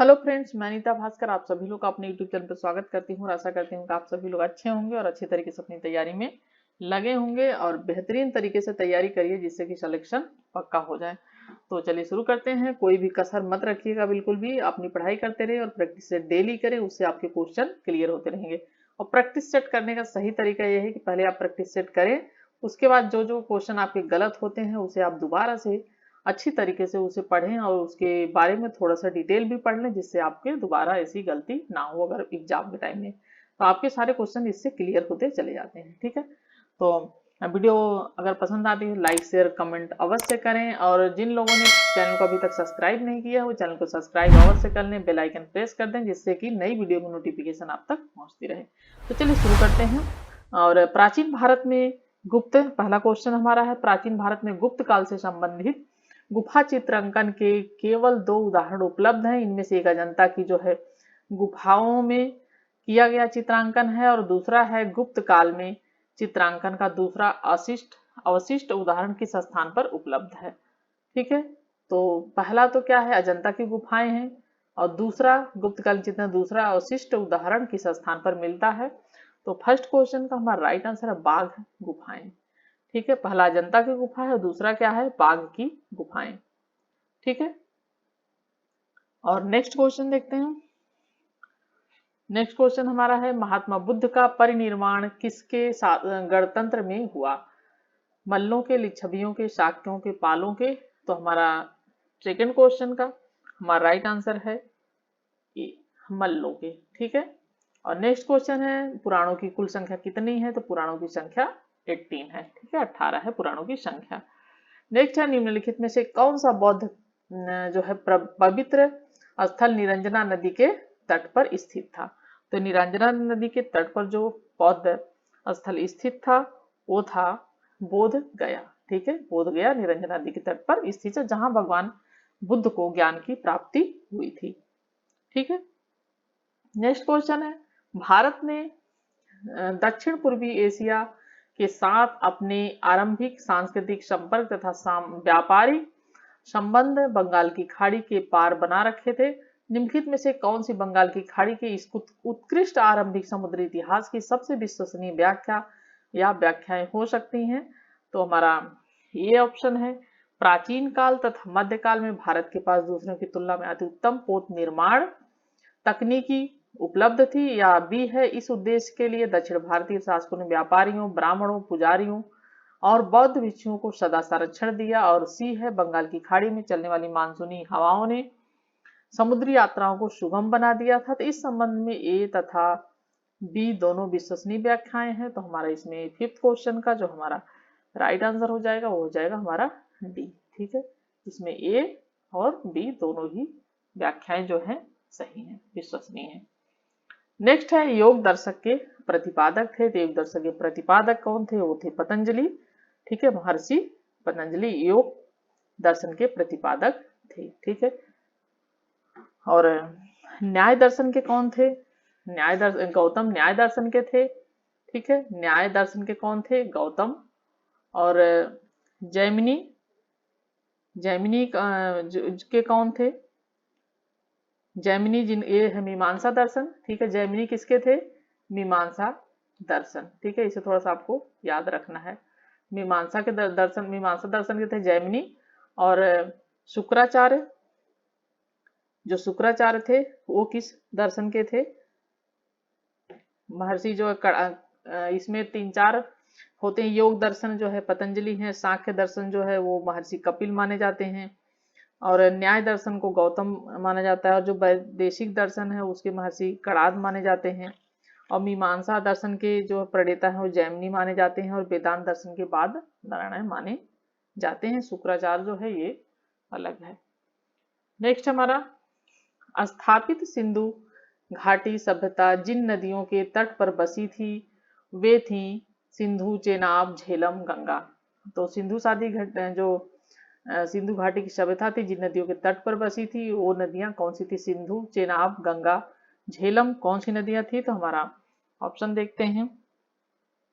Hello friends, मैं अनीता भास्कर आप सभी लोग का अपने यूट्यूब चैनल पर स्वागत करती हूँ और आशा करती हूँ कि आप सभी लोग अच्छे होंगे और अच्छे तरीके से अपनी तैयारी में लगे होंगे और बेहतरीन तरीके से तैयारी करिए जिससे कि सिलेक्शन पक्का हो जाए। तो चलिए शुरू करते हैं। कोई भी कसर मत रखिएगा, बिल्कुल भी अपनी पढ़ाई करते रहिए और प्रैक्टिस से डेली करें, उससे आपके क्वेश्चन क्लियर होते रहेंगे। और प्रैक्टिस सेट करने का सही तरीका यह है कि पहले आप प्रैक्टिस सेट करें, उसके बाद जो जो क्वेश्चन आपके गलत होते हैं उसे आप दोबारा से अच्छी तरीके से उसे पढ़ें और उसके बारे में थोड़ा सा डिटेल भी पढ़ लें, जिससे आपके दोबारा ऐसी गलती ना हो अगर एग्जाम के टाइम में। तो आपके सारे क्वेश्चन इससे क्लियर होते चले जाते हैं। ठीक है, तो वीडियो अगर पसंद आती है लाइक शेयर कमेंट अवश्य करें, और जिन लोगों ने चैनल को अभी तक सब्सक्राइब नहीं किया वो चैनल को सब्सक्राइब अवश्य कर लें, बेल आइकन प्रेस कर दें जिससे कि नई वीडियो की नोटिफिकेशन आप तक पहुंचती रहे। तो चलिए शुरू करते हैं। और प्राचीन भारत में गुप्त, पहला क्वेश्चन हमारा है, प्राचीन भारत में गुप्त काल से संबंधित गुफा चित्रांकन के केवल 2 उदाहरण उपलब्ध हैं। इनमें से एक अजंता की जो है गुफाओं में किया गया चित्रांकन है और दूसरा है गुप्त काल में चित्रांकन का दूसरा अवशिष्ट उदाहरण किस स्थान पर उपलब्ध है। ठीक है, तो पहला तो क्या है, अजंता की गुफाएं हैं, और दूसरा गुप्त काल चित्र दूसरा अवशिष्ट उदाहरण किस स्थान पर मिलता है। तो फर्स्ट क्वेश्चन का हमारा राइट आंसर है बाघ गुफाएं। ठीक है, पहला अजंता की गुफा है और दूसरा क्या है, बाघ की गुफाएं। ठीक है, और नेक्स्ट क्वेश्चन देखते हैं। नेक्स्ट क्वेश्चन हमारा है, महात्मा बुद्ध का परिनिर्वाण किसके गणतंत्र में हुआ। मल्लों के, लिच्छवियों के, शाक्यों के, पालों के। तो हमारा सेकंड क्वेश्चन का हमारा राइट आंसर है मल्लों के। ठीक है, और नेक्स्ट क्वेश्चन है, पुराणों की कुल संख्या कितनी है। तो पुराणों की संख्या 18 है। ठीक है, 18 है पुराणों की संख्या। नेक्स्ट है, निम्नलिखित में से कौन सा बौद्ध जो है पवित्र स्थल निरंजना नदी के तट पर स्थित था। तो निरंजना नदी के तट पर जो बौद्ध स्थल स्थित था वो था बोध गया। ठीक है, बोध गया निरंजना नदी के तट पर स्थित है, जहां भगवान बुद्ध को ज्ञान की प्राप्ति हुई थी। ठीक है, नेक्स्ट क्वेश्चन है, भारत ने दक्षिण पूर्वी एशिया के साथ अपने आरंभिक सांस्कृतिक संपर्क तथा व्यापारिक संबंध बंगाल की खाड़ी के पार बना रखे थे। निम्नलिखित में से कौन सी बंगाल की खाड़ी के इस उत्कृष्ट आरंभिक समुद्री इतिहास की सबसे विश्वसनीय व्याख्या या व्याख्याएं हो सकती हैं। तो हमारा ये ऑप्शन है, प्राचीन काल तथा मध्यकाल में भारत के पास दूसरों की तुलना में अति उत्तम पोत निर्माण तकनीकी उपलब्ध थी। या बी है, इस उद्देश्य के लिए दक्षिण भारतीय शासकों ने व्यापारियों, ब्राह्मणों, पुजारियों और बौद्ध भिक्षुओं को सदा संरक्षण दिया। और सी है, बंगाल की खाड़ी में चलने वाली मानसूनी हवाओं ने समुद्री यात्राओं को सुगम बना दिया था। तो इस संबंध में ए तथा बी दोनों विश्वसनीय व्याख्याएं हैं। तो हमारा इसमें फिफ्थ क्वेश्चन का जो हमारा राइट आंसर हो जाएगा वो हो जाएगा हमारा डी। ठीक है, इसमें ए और बी दोनों ही व्याख्याएं जो है सही है, विश्वसनीय है। नेक्स्ट है, योग दर्शक के प्रतिपादक थे। तो योग दर्शक के प्रतिपादक कौन थे, वो थे पतंजलि। ठीक है, महर्षि पतंजलि योग दर्शन के प्रतिपादक थे। ठीक है, और न्याय दर्शन के कौन थे, न्याय दर्शन गौतम न्याय दर्शन के थे। ठीक है, न्याय दर्शन के कौन थे, गौतम। और जैमिनी जैमिनी के कौन थे, जैमिनी जिन ये है मीमांसा दर्शन। ठीक है, जैमिनी किसके थे, मीमांसा दर्शन। ठीक है, इसे थोड़ा सा आपको याद रखना है। मीमांसा के दर्शन, मीमांसा दर्शन के थे जैमिनी। और शुक्राचार्य, जो शुक्राचार्य थे वो किस दर्शन के थे, महर्षि जो इसमें 3-4 होते हैं। योग दर्शन जो है पतंजलि है, सांख्य दर्शन जो है वो महर्षि कपिल माने जाते हैं, और न्याय दर्शन को गौतम माना जाता है, और जो वैदेशिक दर्शन है उसके महर्षि कणाद माने जाते हैं, और मीमांसा दर्शन के जो प्रणेता है वो जैमिनी माने जाते हैं, और वेदांत दर्शन के बाद नारायण माने जाते हैं। शुक्राचार्य जो है ये अलग है। नेक्स्ट हमारा, स्थापित सिंधु घाटी सभ्यता जिन नदियों के तट पर बसी थी वे थी सिंधु, चेनाब, झेलम, गंगा। तो सिंधु सिंधु घाटी की सभ्यता थी जिन नदियों के तट पर बसी थी वो नदियां कौन सी थी, सिंधु, चेनाब, गंगा, झेलम कौन सी नदियां थी। तो हमारा ऑप्शन देखते हैं,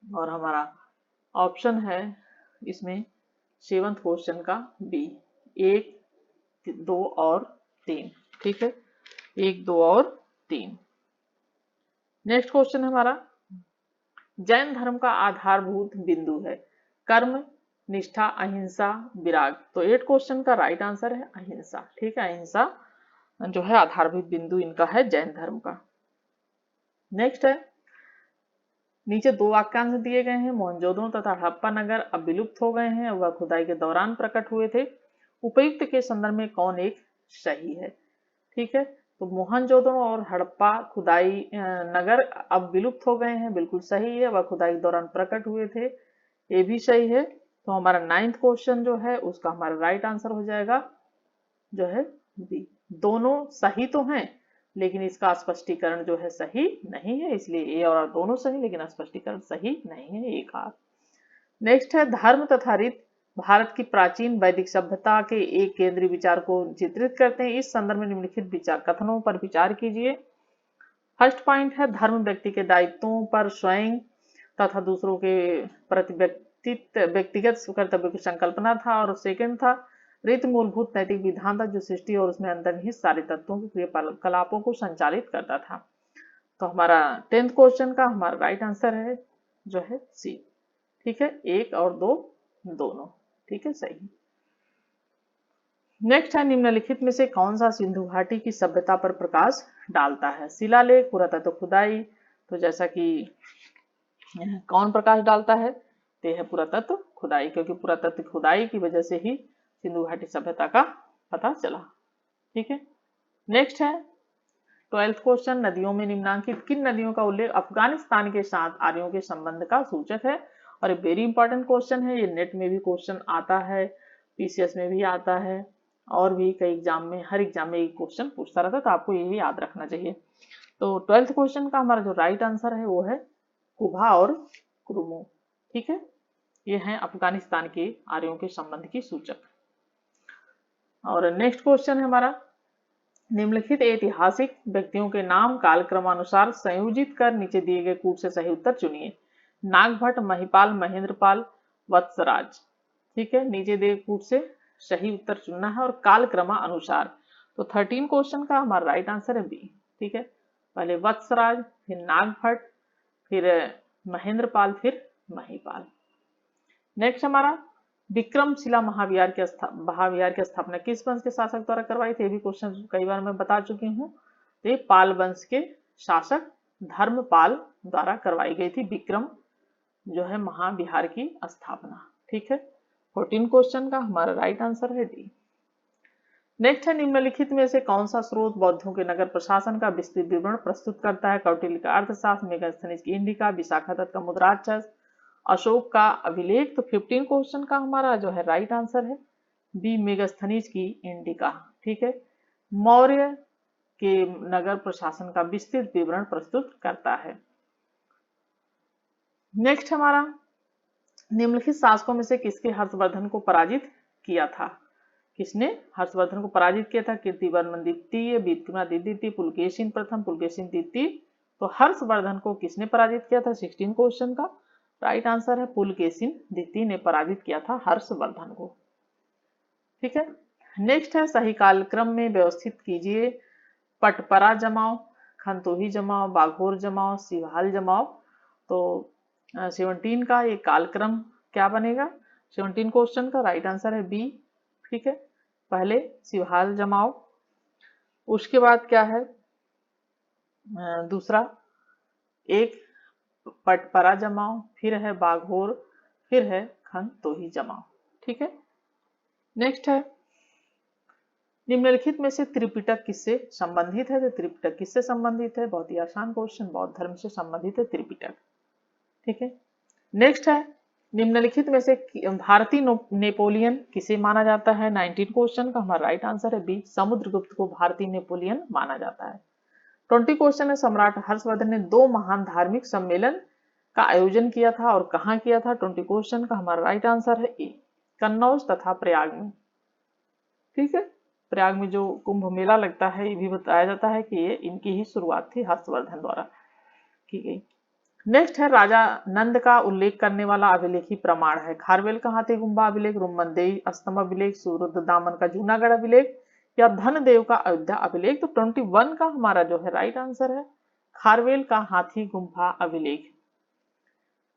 और हमारा ऑप्शन है इसमें सेवंथ क्वेश्चन का बी, 1, 2 और 3। ठीक है, 1, 2 और 3। नेक्स्ट क्वेश्चन है हमारा, जैन धर्म का आधारभूत बिंदु है कर्म, निष्ठा, अहिंसा, विराग। तो 8 क्वेश्चन का राइट आंसर है अहिंसा। ठीक है, अहिंसा जो है आधारभूत बिंदु इनका है जैन धर्म का। नेक्स्ट है, नीचे 2 वाक्यांश दिए गए हैं, मोहनजोदड़ो तथा हड़प्पा नगर अब विलुप्त हो गए हैं, वह खुदाई के दौरान प्रकट हुए थे, उपयुक्त के संदर्भ में कौन एक सही है। ठीक है, तो मोहनजोदड़ो और हड़प्पा खुदाई नगर अब विलुप्त हो गए हैं, बिल्कुल सही है, वह खुदाई के दौरान प्रकट हुए थे, ये भी सही है। तो हमारा 9th क्वेश्चन जो है उसका हमारा राइट आंसर हो जाएगा जो है बी। दोनों सही तो हैं लेकिन इसका स्पष्टीकरण जो है सही नहीं है, इसलिए ए और आर दोनों सही लेकिन स्पष्टीकरण सही नहीं है, एक आर। नेक्स्ट है, धर्म तथा रीत भारत की प्राचीन वैदिक सभ्यता के एक केंद्रीय विचार को चित्रित करते हैं, इस संदर्भ में निम्नलिखित विचार कथनों पर विचार कीजिए। फर्स्ट पॉइंट है, धर्म व्यक्ति के दायित्वों पर स्वयं तथा दूसरों के प्रति व्यक्तिगत कर्तव्य की संकल्पना था, और सेकंड था, रीत मूलभूत नैतिक विधान था जो सृष्टि और उसमें अंतर्निहित सारे तत्वों के क्रियाकलापों को संचालित करता था। तो हमारा 10th क्वेश्चन का हमारा राइट आंसर है जो है सी। ठीक है, 1 और 2 दोनों ठीक है सही। नेक्स्ट है, निम्नलिखित में से कौन सा सिंधु घाटी की सभ्यता पर प्रकाश डालता है। शिलालेख, पुरातत्व खुदाई। तो जैसा कि कौन प्रकाश डालता है, तो है पुरातत्व खुदाई, क्योंकि पुरातत्व खुदाई की वजह से ही सिंधु घाटी सभ्यता का पता चला। ठीक है, नेक्स्ट है 12th क्वेश्चन, नदियों में निम्नांकित किन नदियों का उल्लेख अफगानिस्तान के साथ आर्यों के संबंध का सूचक है। और वेरी इंपॉर्टेंट क्वेश्चन है, ये नेट में भी क्वेश्चन आता है, पीसीएस में भी आता है, और भी कई एग्जाम में, हर एग्जाम में ये क्वेश्चन पूछता रहता है, तो आपको ये याद रखना चाहिए। तो 12th क्वेश्चन का हमारा जो राइट आंसर है वो है कुभा और क्रुमो। ठीक है, ये हैं अफगानिस्तान के आर्यों के संबंध की सूचक। और नेक्स्ट क्वेश्चन है हमारा, निम्नलिखित ऐतिहासिक व्यक्तियों के नाम कालक्रमानुसार संयोजित कर नीचे दिए गए कूट से सही उत्तर चुनिए। नागभट्ट, महिपाल, महेंद्रपाल, वत्सराज। ठीक है, नीचे दिए कूट से सही उत्तर चुनना है और कालक्रमा अनुसार। तो 13 क्वेश्चन का हमारा राइट आंसर है बी। ठीक है, पहले वत्सराज, फिर नागभट्ट, फिर महेंद्रपाल, फिर महिपाल। नेक्स्ट हमारा, विक्रमशिला महाविहार की स्थापना किस वंश के शासक द्वारा करवाई थी। ये भी क्वेश्चन कई बार मैं बता चुकी हूँ। तो पाल वंश के शासक धर्मपाल द्वारा करवाई गई थी विक्रम जो है महाविहार की स्थापना। ठीक है, 14 क्वेश्चन का हमारा राइट आंसर है डी। नेक्स्ट है, निम्नलिखित में से कौन सा स्रोत बौद्धों के नगर प्रशासन का विस्तृत विवरण प्रस्तुत करता है। कौटिल्य का अर्थशास्त्र, मेगास्थनीज की इंडिका, विशाखादत्त का मुद्राक्षर, अशोक का अभिलेख। तो 15 क्वेश्चन का हमारा जो है राइट आंसर है बी, मेगास्थनीज की इंडिका। ठीक है, मौर्य के नगर प्रशासन का विस्तृत विवरण प्रस्तुत करता है। नेक्स्ट हमारा, निम्नलिखित शासकों में से किसके हर्षवर्धन को पराजित किया था। किसने हर्षवर्धन को पराजित किया था। कीर्तिवर्मन द्वितीय, विक्रमादित्य द्वितीय, पुलकेशिन प्रथम, पुलकेशिन द्वितीय। तो हर्षवर्धन को किसने पराजित किया था। 16 क्वेश्चन का राइट आंसर है पुलकेशिन द्वितीय ने पराजित किया था हर्षवर्धन को। ठीक है, नेक्स्ट है, सही कालक्रम में व्यवस्थित कीजिए पटपरा जमाओ, खंतोही जमाओ, बाघोर जमाओ, सिवाल जमाओ। तो 17 का ये कालक्रम क्या बनेगा। 17 क्वेश्चन का राइट आंसर है बी। ठीक है, पहले सिवाल जमाओ, उसके बाद क्या है दूसरा एक पटपरा जमाओ, फिर है बाघोर, फिर है खंतोही जमाओ। ठीक है, नेक्स्ट है, निम्नलिखित में से त्रिपिटक किससे संबंधित है। तो त्रिपिटक किससे संबंधित है, बहुत ही आसान क्वेश्चन, बौद्ध धर्म से संबंधित है त्रिपिटक। ठीक है, नेक्स्ट है, निम्नलिखित में से भारतीय नेपोलियन किसे माना जाता है। 19 क्वेश्चन का हमारा राइट आंसर है बी, समुद्रगुप्त को भारतीय नेपोलियन माना जाता है। 20 क्वेश्चन है, सम्राट हर्षवर्धन ने 2 महान धार्मिक सम्मेलन का आयोजन किया था और कहाँ किया था। 20 क्वेश्चन का हमारा राइट आंसर है ए, कन्नौज तथा प्रयाग में। ठीक है, प्रयाग में जो कुंभ मेला लगता है, ये भी बताया जाता है कि ये इनकी ही शुरुआत थी, हर्षवर्धन द्वारा की गई। नेक्स्ट है, राजा नंद का उल्लेख करने वाला अभिलेखी प्रमाण है। खारवेल का हाथी गुम्बा अभिलेख, रुमनदेई स्तंभ अभिलेख, सूरत दामन का जूनागढ़ अभिलेख, या धनदेव का अयोध्या अभिलेख। तो 21 का हमारा जो है राइट आंसर है खारवेल का हाथी गुम्फा अभिलेख।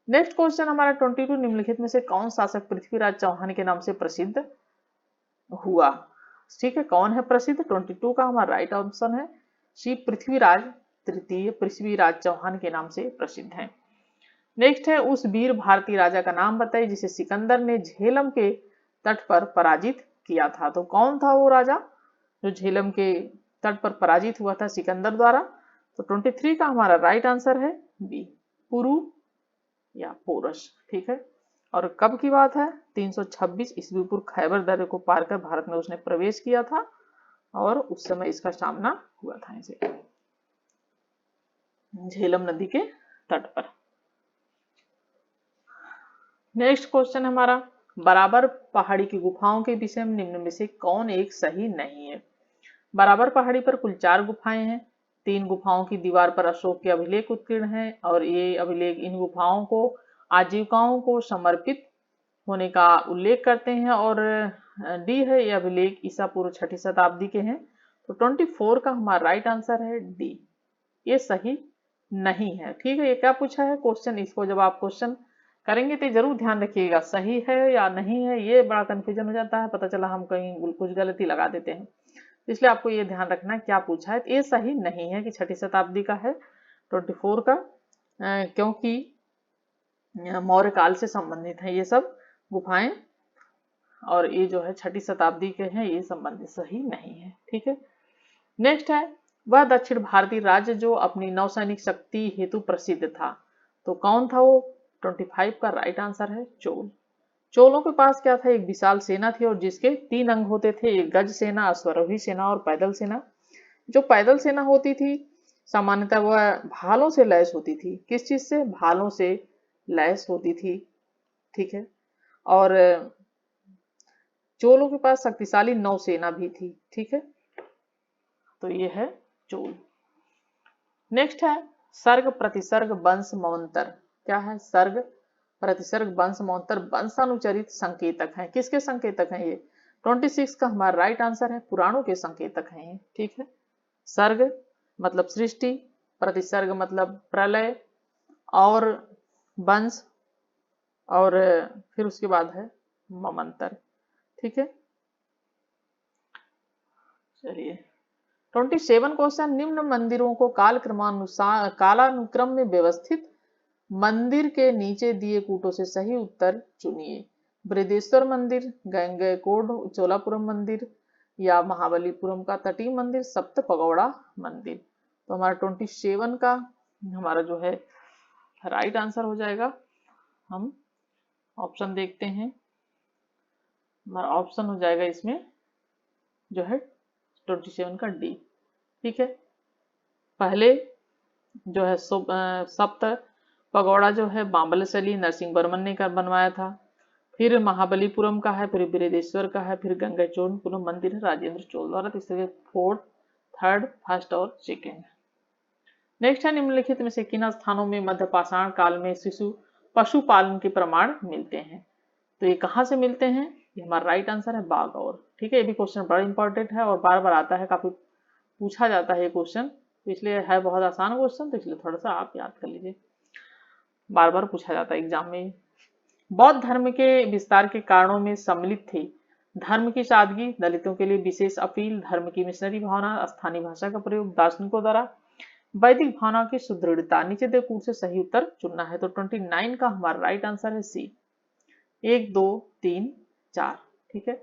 नेक्स्ट क्वेश्चन हमारा 22, निम्नलिखित में से कौन शासक पृथ्वीराज चौहान के नाम से प्रसिद्ध हुआ। ठीक है, कौन है प्रसिद्ध? 22 का हमारा राइट ऑप्शन है श्री पृथ्वीराज तृतीय पृथ्वीराज चौहान के नाम से प्रसिद्ध है। नेक्स्ट है उस वीर भारतीय राजा का नाम बताइए जिसे सिकंदर ने झेलम के तट पर पराजित किया था। तो कौन था वो राजा जो झेलम के तट पर पराजित हुआ था सिकंदर द्वारा? तो 23 का हमारा राइट आंसर है बी, पुरु या पोरस। ठीक है, और कब की बात है? 326 ईस्वी पूर्व खैबर दर्रे को पार कर भारत में उसने प्रवेश किया था और उस समय इसका सामना हुआ था इसे झेलम नदी के तट पर। नेक्स्ट क्वेश्चन हमारा बराबर पहाड़ी की गुफाओं के विषय में निम्न में से कौन एक सही नहीं है। बराबर पहाड़ी पर कुल 4 गुफाएं हैं। 3 गुफाओं की दीवार पर अशोक के अभिलेख उत्कीर्ण हैं और ये अभिलेख इन गुफाओं को आजीविकाओं को समर्पित होने का उल्लेख करते हैं। और डी है ये अभिलेख ईसा पूर्व 6ठी शताब्दी के हैं। तो 24 का हमारा राइट आंसर है डी, ये सही नहीं है। ठीक है, ये क्या पूछा है क्वेश्चन, इसको जब आप क्वेश्चन करेंगे तो जरूर ध्यान रखिएगा सही है या नहीं है, ये बड़ा कंफ्यूजन हो जाता है, पता चला हम कहीं कुछ गलती लगा देते हैं। इसलिए आपको ये ध्यान रखना है क्या पूछा है। ये सही नहीं है कि 6ठी शताब्दी का है 24 का, क्योंकि मौर्य काल से संबंधित है ये सब गुफाएं और ये जो है 6ठी शताब्दी के हैं, ये संबंधित सही नहीं है। ठीक है, नेक्स्ट है वह दक्षिण भारतीय राज्य जो अपनी नौसैनिक शक्ति हेतु प्रसिद्ध था। तो कौन था वो? 25 का राइट आंसर है चोल। चोलों के पास क्या था? एक विशाल सेना थी और जिसके 3 अंग होते थे, एक गज सेना, अश्वारोही सेना और पैदल सेना। जो पैदल सेना होती थी सामान्यतः वह भालों से लैस होती थी। किस चीज से? भालों से लैस होती थी। ठीक है, और चोलों के पास शक्तिशाली नौसेना भी थी। ठीक है, तो ये है चोल। नेक्स्ट है सर्ग प्रतिसर्ग वंश मवंतर। क्या है? सर्ग प्रतिसर्ग वंश मवंतर वंशानुचरित संकेतक हैं। किसके संकेतक हैं ये? 26 का हमारा राइट आंसर है पुराणों के संकेतक हैं ये। ठीक है, सर्ग मतलब सृष्टि, प्रतिसर्ग मतलब प्रलय, और वंश, और फिर उसके बाद है मवंतर। ठीक है, चलिए 27 क्वेश्चन, निम्न मंदिरों को कालानुक्रम में व्यवस्थित मंदिर के नीचे दिए कूटों से सही उत्तर चुनिए। बृहदेश्वर मंदिर, गंगैकोंड चोलापुरम मंदिर या महाबलीपुरम का तटीय मंदिर, सप्त पगौड़ा मंदिर। तो हमारा 27 का हमारा जो है राइट आंसर हो जाएगा। हम ऑप्शन देखते हैं, हमारा ऑप्शन हो जाएगा इसमें जो है 27 का डी। ठीक है, पहले जो है सप्त पगौड़ा जो है बांबलशैली नरसिंह वर्मन ने बनवाया था, फिर महाबलीपुरम का है, फिर बृहदेश्वर का है, फिर गंगैकोंड मंदिर है राजेंद्र चोल द्वारा। तीसरे 4th, 3rd, 1st और 2nd। नेक्स्ट है निम्नलिखित में से किन स्थानों में मध्य पाषाण काल में शिशु पशुपालन के प्रमाण मिलते हैं। तो ये कहाँ से मिलते हैं? ये हमारा राइट आंसर है बागौर। ठीक है, ये भी क्वेश्चन बड़ा इंपॉर्टेंट है और बार बार आता है, काफी पूछा जाता है ये क्वेश्चन, तो इसलिए है बहुत आसान क्वेश्चन, तो इसलिए थोड़ा सा आप याद कर लीजिए, बार बार पूछा जाता है एग्जाम में। बौद्ध धर्म के विस्तार के कारणों में सम्मिलित थे धर्म की सादगी, दलितों के लिए विशेष अपील, धर्म की मिशनरी भावना, स्थानीय भाषा का प्रयोग, दार्शनिकों द्वारा वैदिक भावना की सुदृढ़ता। नीचे दे कूट से सही उत्तर चुनना है। तो 29 का हमारा राइट आंसर है सी, 1, 2, 3, 4। ठीक है,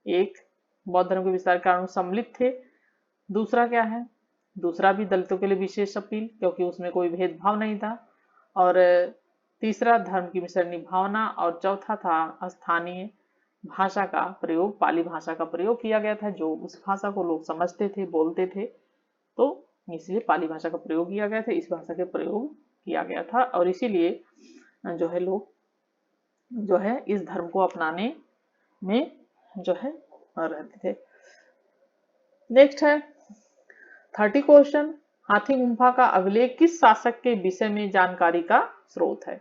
एक बौद्ध धर्म के विस्तार के कारण सम्मिलित थे, दूसरा क्या है? दूसरा भी दलितों के लिए विशेष अपील क्योंकि उसमें कोई भेदभाव नहीं था, और तीसरा धर्म की मिशनरी भावना, और चौथा था स्थानीय भाषा का प्रयोग, पाली भाषा का प्रयोग किया गया था, जो उस भाषा को लोग समझते थे, बोलते थे, तो इसलिए पाली भाषा का प्रयोग किया गया था, इस भाषा के प्रयोग किया गया था, और इसीलिए जो है लोग जो है इस धर्म को अपनाने में जो है रहते थे। नेक्स्ट है 30 क्वेश्चन, हाथी गुम्फा का अभिलेख किस शासक के विषय में जानकारी का स्रोत है?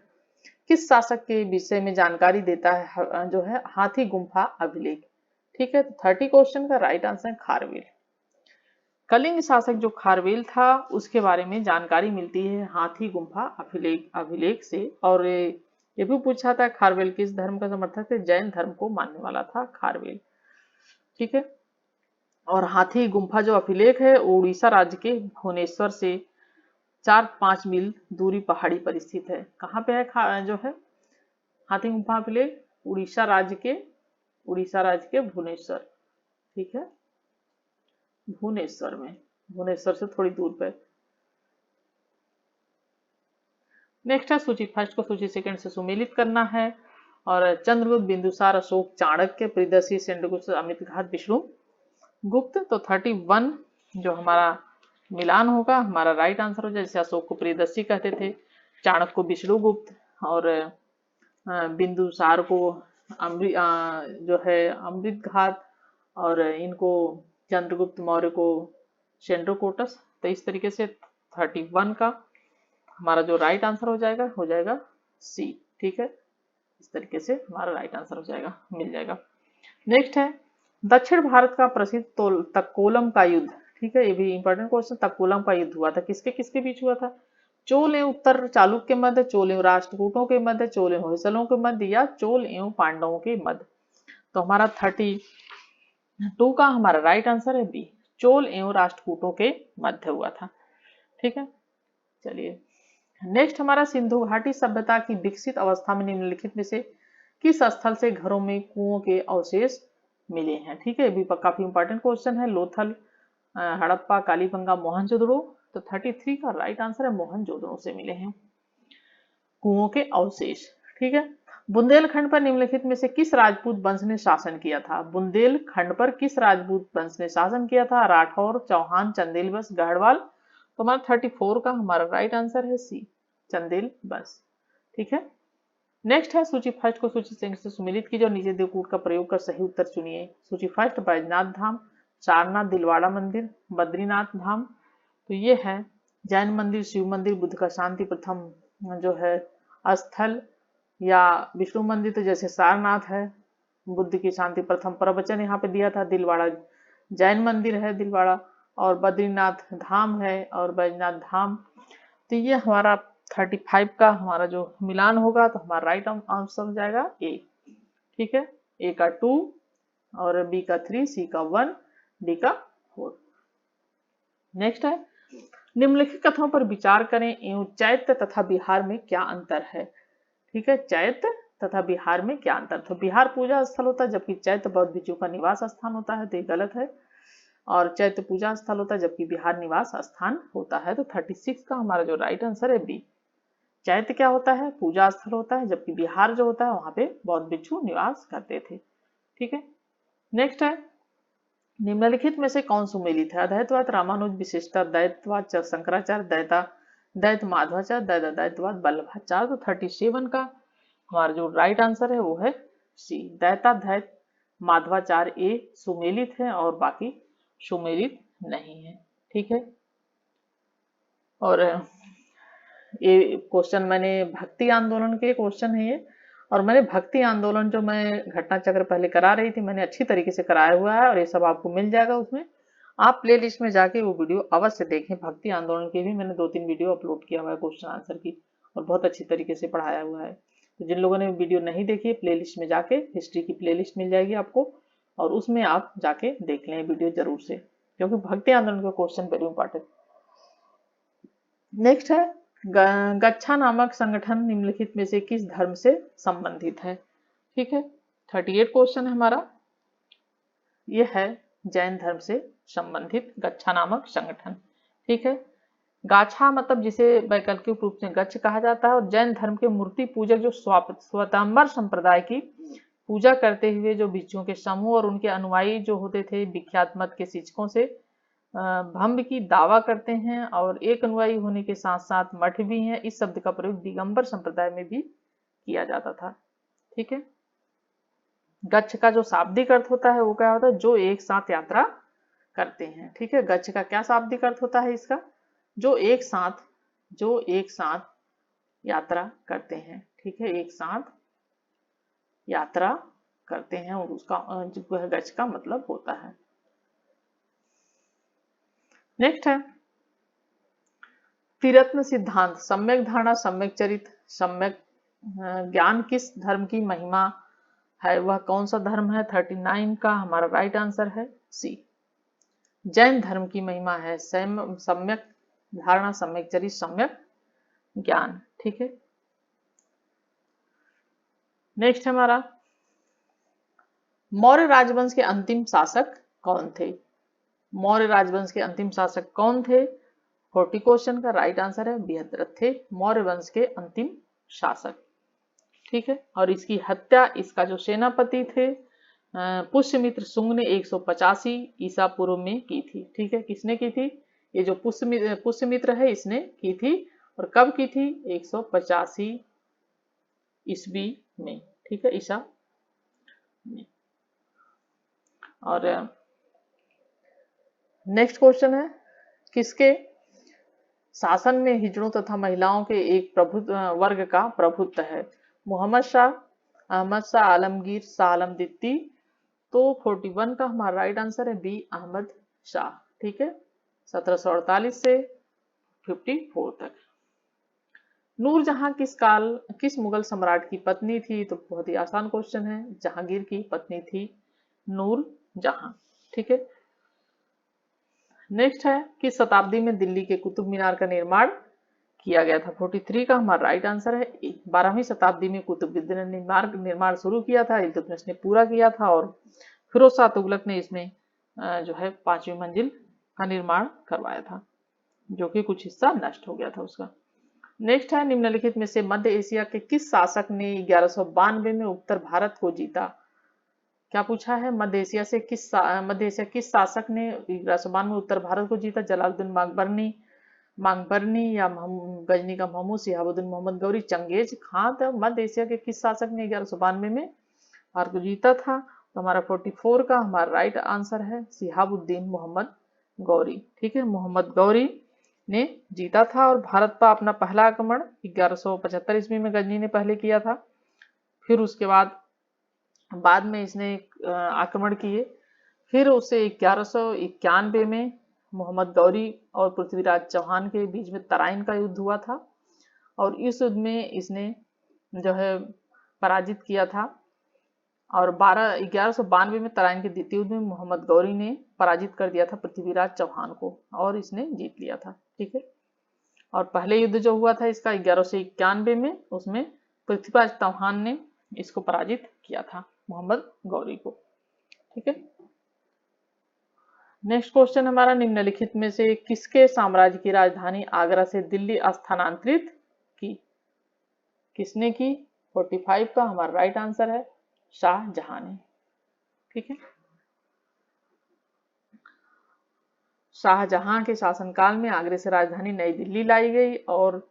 किस शासक के विषय में जानकारी देता है जो है हाथी गुम्फा अभिलेख? ठीक है, तो 30 क्वेश्चन का राइट आंसर है खारवेल। कलिंग शासक जो खारवेल था उसके बारे में जानकारी मिलती है हाथी गुम्फा अभिलेख से। और ये भी पूछा था खारवेल किस धर्म का समर्थक थे, जैन धर्म को मानने वाला था खारवेल। ठीक है, और हाथी गुम्फा जो अभिलेख है वो उड़ीसा राज्य के भुवनेश्वर से 4-5 मील दूरी पहाड़ी पर स्थित है। कहाँ पे है जो है हाथी गुम्फा अभिलेख, उड़ीसा राज्य के भुवनेश्वर। ठीक है, भुवनेश्वर में, भुवनेश्वर से थोड़ी दूर पे। नेक्स्ट है सूची फर्स्ट को सूची सेकंड से सुमेलित करना है। और चंद्रगुप्त, बिंदुसार, अशोक, चाणक्य, प्रियदर्शी, सेंद्रगुप्त, अमित घात, विष्णु गुप्त। तो 31 जो हमारा मिलान होगा हमारा राइट आंसर हो जाए। जैसे अशोक को प्रियदर्शी कहते थे, चाणक्य को विष्णुगुप्त, और बिंदुसार को जो है अमृत घात, और इनको चंद्रगुप्त मौर्य को सेंड्रोकोटस। तो इस तरीके से 31 का हमारा जो राइट आंसर हो जाएगा सी। ठीक है, इस तरीके से हमारा राइट आंसर हो जाएगा, मिल जाएगा। नेक्स्ट है दक्षिण भारत का प्रसिद्ध तक्कोलम का युद्ध। ठीक है, ये भी इंपॉर्टेंट क्वेश्चन। तक्कोलम का युद्ध हुआ था किसके किसके बीच हुआ था? चोल एवं उत्तर चालुक्य के मध्य, चोल एवं राष्ट्रकूटों के मध्य, चोल एवं होयसलों के मध्य, या चोल एवं पांडवों के मध्य। तो हमारा 32 का हमारा राइट आंसर है बी, चोल एवं राष्ट्रकूटों के मध्य हुआ था। ठीक है, चलिए नेक्स्ट हमारा सिंधु घाटी सभ्यता की विकसित अवस्था में निम्नलिखित में से किस स्थल से घरों में कुओं के अवशेष मिले हैं? ठीक है, भी काफी इंपॉर्टेंट क्वेश्चन है। लोथल, हड़प्पा, कालीबंगा, मोहनजोदड़ो। तो 33 का राइट आंसर है मोहनजोदड़ो से मिले हैं कुओं के अवशेष। ठीक है, बुंदेलखंड पर निम्नलिखित में से किस राजपूत वंश ने शासन किया था? बुंदेलखंड पर किस राजपूत वंश ने शासन किया था? राठौर, चौहान, चंदेल वंश, गढ़वाल। तो हमारा 34 का हमारा राइट आंसर है सी, चंदेल वंश। ठीक है, नेक्स्ट है सूची फर्स्ट को सूची सेकंड से सुमेलित कीजिए और नीचे दिए कूट का प्रयोग कर सही उत्तर चुनिए। सूची फर्स्ट बैजनाथ धाम, सारनाथ, दिलवाड़ा मंदिर, बद्रीनाथ धाम। तो ये है जैन मंदिर, शिव मंदिर, बुद्ध का शांति प्रथम जो है स्थल, या विष्णु मंदिर तो जैसे सारनाथ है, बुद्ध की शांति प्रथम प्रवचन यहाँ पे दिया था। दिलवाड़ा जैन मंदिर है दिलवाड़ा, और बद्रीनाथ धाम है और बैजनाथ धाम। तो ये हमारा 35 का हमारा जो मिलान होगा तो हमारा राइट आंसर हो जाएगा ए। ठीक है, ए का 2 और बी का 3, सी का 1, डी का 4। नेक्स्ट है निम्नलिखित कथनों पर विचार करें एवं चैत्य तथा बिहार में क्या अंतर है? ठीक है, चैत्य तथा बिहार में क्या अंतर? तो बिहार पूजा स्थल होता है जबकि चैत्य बौद्ध भिक्षु का निवास स्थान होता है, तो ये गलत है। और चैत्य पूजा स्थल होता है जबकि बिहार निवास स्थान होता है। तो 36 का हमारा जो राइट आंसर है बी, चैत्य क्या होता है? पूजा स्थल होता है, जबकि बिहार जो होता है वहां पे बौद्ध भिक्षु निवास करते थे। ठीक है, नेक्स्ट है निम्नलिखित में से कौन सुमेलित है? अद्वैतवाद, रामानुज, विशिष्टा दैतवाद, शंकराचार्य, दैत माधवाचार्य, दैतवाद, वल्लभाचार्य। तो 37 का हमारा जो राइट आंसर है वो है सी, दैत माधवाचार्य ए सुमेलित है और बाकी सुमेलित नहीं है। ठीक है, और ये क्वेश्चन मैंने भक्ति आंदोलन के क्वेश्चन है ये, और मैंने भक्ति आंदोलन जो मैं घटना चक्र पहले करा रही थी मैंने अच्छी तरीके से कराया हुआ है, और ये सब आपको मिल जाएगा उसमें। आप प्लेलिस्ट में जाके वो वीडियो अवश्य देखें। भक्ति आंदोलन के भी मैंने 2-3 वीडियो अपलोड किया हुआ है क्वेश्चन आंसर की, और बहुत अच्छी तरीके से पढ़ाया हुआ है। तो जिन लोगों ने वीडियो नहीं देखी प्लेलिस्ट में जाके हिस्ट्री की प्लेलिस्ट मिल जाएगी आपको, और उसमें आप जाके देख लें वीडियो जरूर से, क्योंकि भक्ति आंदोलन का क्वेश्चन वेरी इंपॉर्टेंट। नेक्स्ट है गच्छा नामक संगठन निम्नलिखित में से किस धर्म से संबंधित है? ठीक है, 38 क्वेश्चन है हमारा, ये है जैन धर्म से संबंधित गच्छा नामक संगठन। ठीक है, गाछा मतलब जिसे वैकल्पिक रूप से गच्छ कहा जाता है, और जैन धर्म के मूर्ति पूजक जो स्वतंबर संप्रदाय की पूजा करते हुए जो भिक्षुओं के समूह और उनके अनुयायी जो होते थे विख्यात मत के शिक्षकों से भंब की दावा करते हैं, और एक अनुयायी होने के साथ साथ मठ भी हैं। इस शब्द का प्रयोग दिगंबर संप्रदाय में भी किया जाता था। ठीक है, गच्छ का जो शाब्दिक अर्थ होता है वो क्या होता है? जो एक साथ यात्रा करते हैं। ठीक है, गच्छ का क्या शाब्दिक अर्थ होता है इसका? जो एक साथ यात्रा करते हैं। ठीक है, एक साथ यात्रा करते हैं और उसका जो है गज का मतलब होता है। नेक्स्ट है त्रिरत्न सिद्धांत, सम्यक धारणा, सम्यक चरित, सम्यक ज्ञान किस धर्म की महिमा है, वह कौन सा धर्म है? 39 का हमारा राइट आंसर है सी, जैन धर्म की महिमा है सम्यक धारणा, सम्यक चरित, सम्यक ज्ञान। ठीक है। नेक्स्ट हमारा मौर्य राजवंश के अंतिम शासक कौन थे? मौर्य राजवंश के अंतिम शासक कौन थे? 40 क्वेश्चन का राइट आंसर है बृहद्रथ थे मौर्य वंश के अंतिम शासक। ठीक है। और इसकी हत्या इसका जो सेनापति थे पुष्यमित्र शुंग ने 185 ईसा पूर्व में की थी। ठीक है। किसने की थी? ये जो पुष्यमित्र है इसने की थी। और कब की थी? 185 ईस्वी में। ठीक है, ईसा में। और नेक्स्ट क्वेश्चन है किसके शासन में हिजड़ों तथा महिलाओं के एक प्रभुत्व वर्ग का प्रभुत्व है? मोहम्मद शाह, अहमद शाह आलमगीर, शाह आलम दित्ती। तो 41 का हमारा राइट आंसर है बी, अहमद शाह। ठीक है। 1748 से 54 तक। नूरजहां किस मुगल सम्राट की पत्नी थी? तो बहुत ही आसान क्वेश्चन है, जहांगीर की पत्नी थी नूरजहां। ठीक है। नेक्स्ट है किस शताब्दी में दिल्ली के कुतुब मीनार का निर्माण किया गया था? 43 का हमारा राइट आंसर है 12वीं शताब्दी में कुतुबुद्दीन ने निर्माण शुरू किया था, इल्तुतमिश ने पूरा किया था और फिरोज शाह तुगलक ने इसमें जो है 5वीं मंजिल का निर्माण करवाया था, जो कि कुछ हिस्सा नष्ट हो गया था उसका। नेक्स्ट है निम्नलिखित में से मध्य एशिया के किस शासक ने 1192 में उत्तर भारत को जीता? क्या पूछा है? मध्य एशिया किस शासक ने 1192 में उत्तर भारत को जीता? जलालुद्दीन मांगबरनी या गजनी का महमूद, शिहाबुद्दीन मोहम्मद गौरी, चंगेज खान। तो मध्य एशिया के किस शासक ने 1192 में भारत को जीता था? तो हमारा 44 का हमारा राइट आंसर है शिहाबुद्दीन मोहम्मद गौरी। ठीक है, मोहम्मद गौरी ने जीता था और भारत पर अपना पहला आक्रमण 1175 ईस्वी में गजनी ने पहले किया था। फिर उसके बाद में इसने आक्रमण किए। फिर उसे 1191 में मोहम्मद गौरी और पृथ्वीराज चौहान के बीच में तराइन का युद्ध हुआ था और इस युद्ध में इसने जो है पराजित किया था। और 1192 में तराइन के द्वितीय युद्ध में मोहम्मद गौरी ने पराजित कर दिया था पृथ्वीराज चौहान को और इसने जीत लिया था। ठीक है। और पहले युद्ध जो हुआ था इसका 1191 में, उसमें पृथ्वीराज चौहान ने इसको पराजित किया था मोहम्मद गौरी को। ठीक है। नेक्स्ट क्वेश्चन हमारा निम्नलिखित में से किसके साम्राज्य की राजधानी आगरा से दिल्ली स्थानांतरित की? किसने की? 45 का हमारा राइट आंसर है शाहजहां ने। ठीक है। शाहजहां के शासनकाल में आगरे से राजधानी नई दिल्ली लाई गई और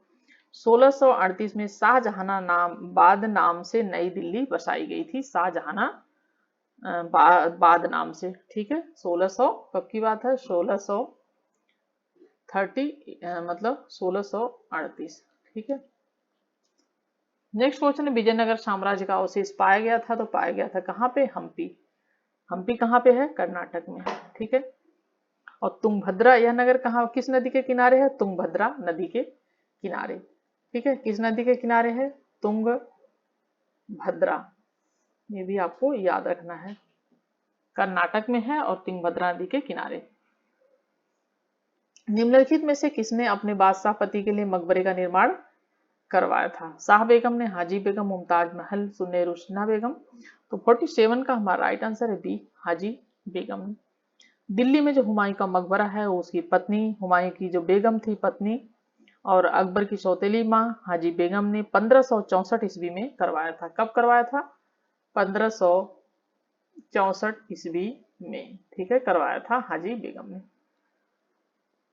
1638 में शाहजहानाबाद नाम से नई दिल्ली बसाई गई थी। शाहजहानाबाद नाम से। ठीक है। 1600 कब की बात है? 1638। ठीक है। नेक्स्ट क्वेश्चन है विजयनगर साम्राज्य का अवशेष पाया गया था, तो पाया गया था कहाँ पे? हम्पी। हम्पी कहाँ पे है? कर्नाटक में। ठीक है। और तुंगभद्रा यह नगर कहाँ, किस नदी के किनारे है? तुंगभद्रा नदी के किनारे। ठीक है। किस नदी के किनारे है? तुंगभद्रा। ये भी आपको याद रखना है, कर्नाटक में है और तुंगभद्रा नदी के किनारे। निम्नलिखित में से किसने अपने बादशाह पति के लिए मकबरे का निर्माण करवाया था? शाह बेगम ने, हाजी बेगम, मुमताज महल, सुन्ने रुशना बेगम। तो 47 का हमारा राइट आंसर है बी, हाजी बेगम ने। दिल्ली में जो हुमायूं का मकबरा है वो उसकी पत्नी हुमायूं की जो बेगम थी पत्नी और अकबर की सौतेली माँ हाजी बेगम ने 1564 ईस्वी में करवाया था। कब करवाया था? 1564 ईस्वी में। ठीक है, करवाया था हाजी बेगम ने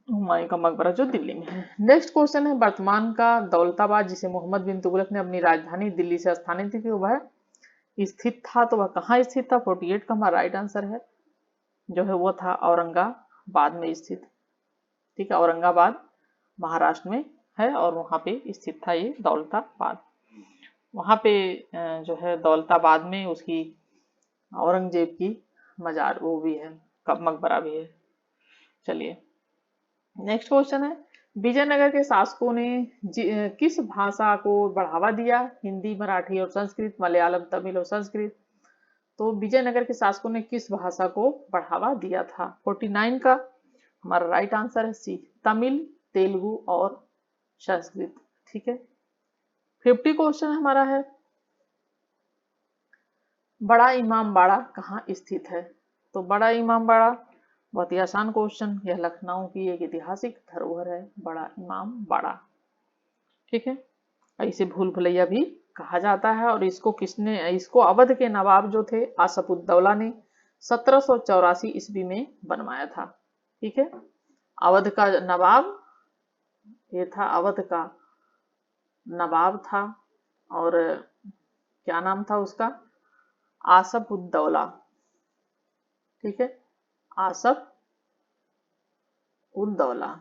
हुमायूं का मकबरा जो दिल्ली में है। नेक्स्ट क्वेश्चन है वर्तमान का दौलताबाद जिसे मोहम्मद बिन तुगलक ने अपनी राजधानी दिल्ली से स्थानांतरित किया वह स्थित था, तो वह कहाँ स्थित था? 48 का हमारा राइट आंसर है जो है वो था औरंगाबाद में स्थित। ठीक है, औरंगाबाद महाराष्ट्र में है और वहां पे स्थित था ये दौलताबाद। वहां पे जो है दौलताबाद में उसकी औरंगजेब की मजार वो भी है, मकबरा भी है। चलिए नेक्स्ट क्वेश्चन है, विजयनगर के शासकों ने किस भाषा को बढ़ावा दिया? हिंदी, मराठी और संस्कृत, मलयालम, तमिल और संस्कृत। तो विजयनगर के शासकों ने किस भाषा को बढ़ावा दिया था? 49 का हमारा राइट आंसर है सी, तमिल, तेलुगु और संस्कृत। ठीक है। 50 क्वेश्चन हमारा है, बड़ा इमामबाड़ा कहाँ स्थित है? तो बड़ा इमामबाड़ा बहुत ही आसान क्वेश्चन, यह लखनऊ की एक ऐतिहासिक धरोहर है, बड़ा इमामबाड़ा। ठीक है। इसे भूल भुलैया भी कहा जाता है, और इसको अवध के नवाब जो थे आसफुद्दौला ने 1784 ईस्वी में बनवाया था। ठीक है। अवध का नवाब ये था, अवध का नवाब था, और क्या नाम था उसका? आसफुद्दौला। ठीक है, आसफ उद्दौला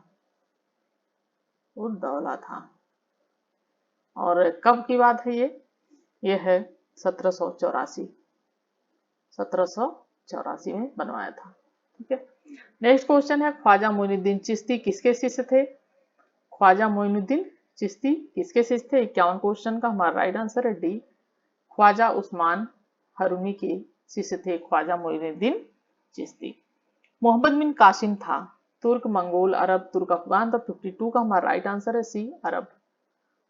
था। और कब की बात है ये है 1784 में बनवाया था। ठीक है। नेक्स्ट क्वेश्चन है, ख्वाजा मोइनुद्दीन चिश्ती किसके शिष्य थे? ख्वाजा मोइनुद्दीन चिश्ती किसके शिष्य थे? 51 क्वेश्चन का हमारा राइट आंसर है डी, ख्वाजा उस्मान हरूनी के शिष्य थे ख्वाजा मोइनुद्दीन चिश्ती। मोहम्मद बिन कासिम था तुर्क, मंगोल, अरब, तुर्क अफगान। तो 52 का हमारा राइट आंसर है सी, अरब।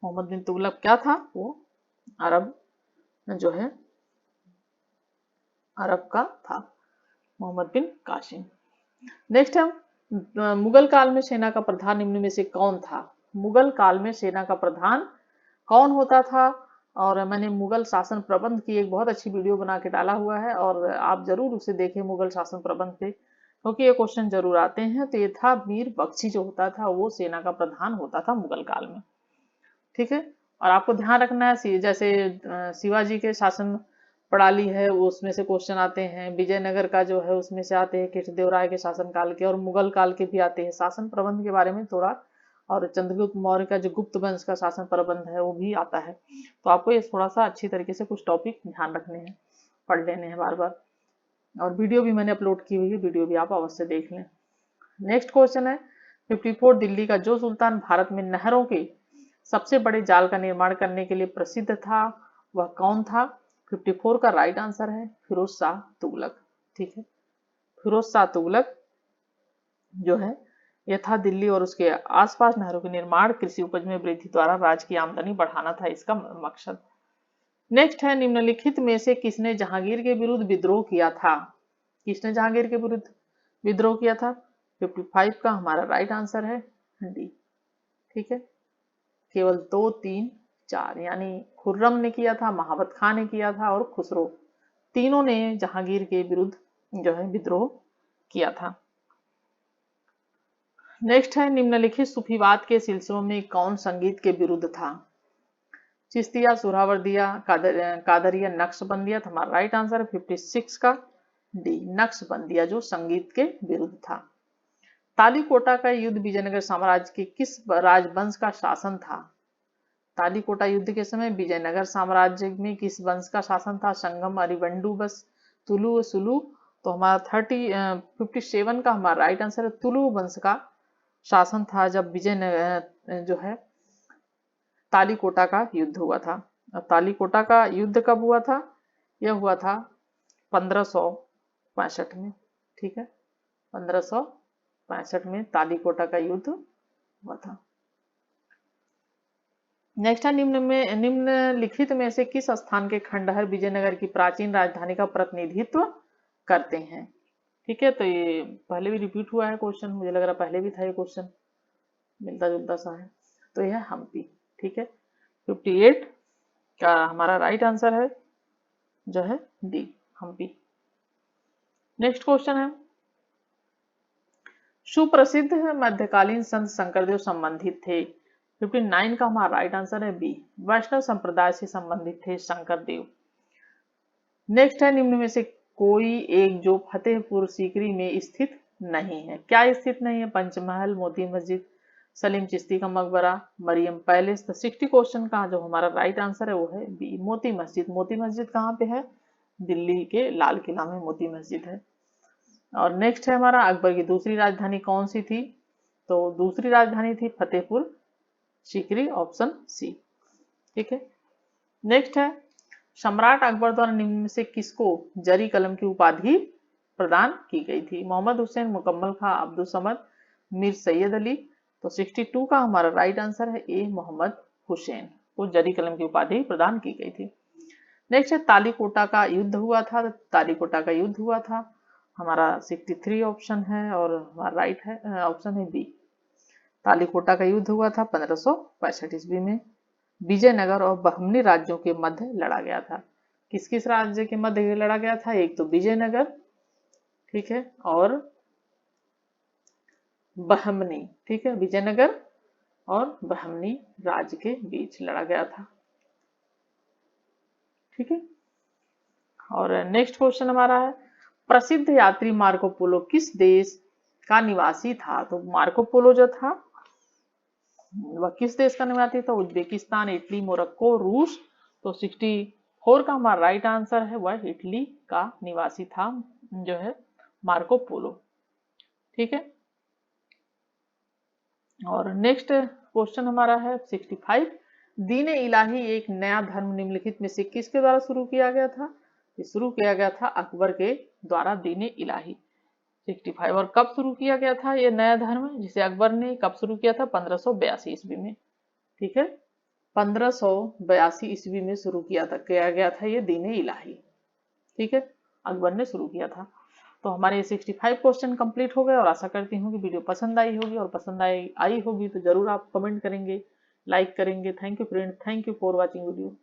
मोहम्मद बिन तुगलक क्या था? वो अरब जो है, अरब का था मोहम्मद बिन कासिम। नेक्स्ट है, मुगल काल में सेना का प्रधान निम्न में से कौन था? मुगल काल में सेना का प्रधान कौन होता था? और मैंने मुगल शासन प्रबंध की एक बहुत अच्छी वीडियो बना के डाला हुआ है, और आप जरूर उसे देखें मुगल शासन प्रबंध पे, क्योंकि ये क्वेश्चन जरूर आते हैं। तो ये था मीर बख्शी जो होता था, वो सेना का प्रधान होता था मुगल काल में। ठीक है। और आपको ध्यान रखना है, जैसे शिवाजी के शासन प्रणाली है उसमें से क्वेश्चन आते हैं, विजयनगर का जो है उसमें से आते हैं, कृष्णदेवराय के शासन काल के, और मुगल काल के भी आते हैं शासन प्रबंध के बारे में थोड़ा, और चंद्रगुप्त मौर्य का जो गुप्त वंश का शासन प्रबंध है वो भी आता है। तो आपको ये थोड़ा सा अच्छी तरीके से कुछ टॉपिक ध्यान रखने हैं, पढ़ लेने हैं बार बार, और वीडियो भी मैंने अपलोड की हुई है, वीडियो भी आप अवश्य देख लें। नेक्स्ट क्वेश्चन है, 54 दिल्ली का जो सुल्तान भारत में नहरों के सबसे बड़े जाल का निर्माण करने के लिए प्रसिद्ध था, वह कौन था? 54 का राइट आंसर है फिरोज शाह तुगलक। ठीक है। फिरोज शाह तुगलक जो है यह था दिल्ली और उसके आसपास नहरों के निर्माण, कृषि उपज में वृद्धि द्वारा राज्य की आमदनी बढ़ाना था इसका मकसद। नेक्स्ट है, निम्नलिखित में से किसने जहांगीर के विरुद्ध विद्रोह किया था? किसने जहांगीर के विरुद्ध विद्रोह किया था? 55 का हमारा राइट आंसर है डी। ठीक है। केवल 2, 3, 4, यानी खुर्रम ने किया था, महाबत खान ने किया था, और खुसरो, तीनों ने जहांगीर के विरुद्ध जो है विद्रोह किया था। नेक्स्ट है, निम्नलिखित सूफीवाद के सिलसिलों में कौन संगीत के विरुद्ध था? चिश्तिया, सुहरावर्दिया, कादरिया, नक्शबंदिया। हमारा राइट आंसर है 56 का डी, नक्शबंदिया, जो संगीत के विरुद्ध था। तालीकोटा का युद्ध विजयनगर साम्राज्य के किस राजवंश का शासन था? तालीकोटा युद्ध के समय विजयनगर साम्राज्य में किस वंश का शासन था? संगम, अरिवंडु, बस, तुलु, सुलु। तो हमारा 57 का हमारा राइट आंसर है तुलु वंश का शासन था जब विजयनगर जो है तालीकोटा का युद्ध हुआ था। तालीकोटा का युद्ध कब हुआ था? यह हुआ था 1565 में। ठीक है, 1565 में तालीकोटा का युद्ध हुआ था। नेक्स्ट है, निम्नलिखित में से किस स्थान के खंडहर विजयनगर की प्राचीन राजधानी का प्रतिनिधित्व करते हैं? ठीक है, तो ये पहले भी रिपीट हुआ है क्वेश्चन, मुझे लग रहा पहले भी था ये क्वेश्चन, मिलता जुलता सा है। तो यह हम्पी। ठीक है, 58 का हमारा राइट आंसर है जो है डी, हम्पी। नेक्स्ट क्वेश्चन है, सुप्रसिद्ध मध्यकालीन संत शंकरदेव संबंधित थे। 59 का हमारा राइट आंसर है बी, वैष्णव संप्रदाय से संबंधित थे शंकरदेव। नेक्स्ट है, निम्न में से कोई एक जो फतेहपुर सीकरी में स्थित नहीं है। क्या स्थित नहीं है? पंचमहल, मोती मस्जिद, सलीम चिश्ती का मकबरा, मरियम पैलेस। तो 60 क्वेश्चन का जो हमारा राइट आंसर है वो है बी, मोती मस्जिद। मोती मस्जिद कहाँ पे है? दिल्ली के लाल किला में मोती मस्जिद है। और नेक्स्ट है हमारा, अकबर की दूसरी राजधानी कौन सी थी? तो दूसरी राजधानी थी फतेहपुर सीकरी, ऑप्शन सी। ठीक है। नेक्स्ट है, सम्राट अकबर द्वारा निम्न में से किसको जरी कलम की उपाधि प्रदान की गई थी? मोहम्मद हुसैन, मुकम्मल खां, अब्दुल समद, मीर सैयद अली। तो 62 का हमारा राइट आंसर है ए, मोहम्मद हुसैन को जरी कलम की उपाधि प्रदान की गई थी। नेक्स्ट है, तालीकोटा का युद्ध हुआ था। तालीकोटा का युद्ध हुआ था हमारा 63 ऑप्शन है, और हमारा राइट है ऑप्शन है बी। तालीकोटा का युद्ध हुआ था 1565 ईस्वी में। विजयनगर और बहमनी राज्यों के मध्य लड़ा गया था। किस किस राज्य के मध्य लड़ा गया था? एक तो विजयनगर, ठीक है, और बहमनी। ठीक है, विजयनगर और बहमनी राज्य के बीच लड़ा गया था। ठीक है। और नेक्स्ट क्वेश्चन हमारा है, प्रसिद्ध यात्री मार्को पोलो किस देश का निवासी था? तो मार्को पोलो जो था वह किस देश का निवासी था? उज्बेकिस्तान, इटली, मोरक्को, रूस। तो 64 का हमारा राइट आंसर है, वह इटली का निवासी था जो है मार्को पोलो। ठीक है। और नेक्स्ट क्वेश्चन हमारा है 65, दीन इलाही एक नया धर्म निम्नलिखित में से किसके द्वारा शुरू किया गया था? ये शुरू किया गया था अकबर के द्वारा दीन इलाही। 65, और कब शुरू किया गया था ये नया धर्म जिसे अकबर ने कब शुरू किया था? 1582 ईस्वी में। ठीक है, 1582 ईस्वी में शुरू किया गया था ये दीन इलाही। ठीक है, अकबर ने शुरू किया था। तो हमारे ये 65 क्वेश्चन कंप्लीट हो गए, और आशा करती हूँ कि वीडियो पसंद आई होगी, और पसंद आई होगी तो जरूर आप कमेंट करेंगे, लाइक करेंगे। Thank you friend, thank you for watching video.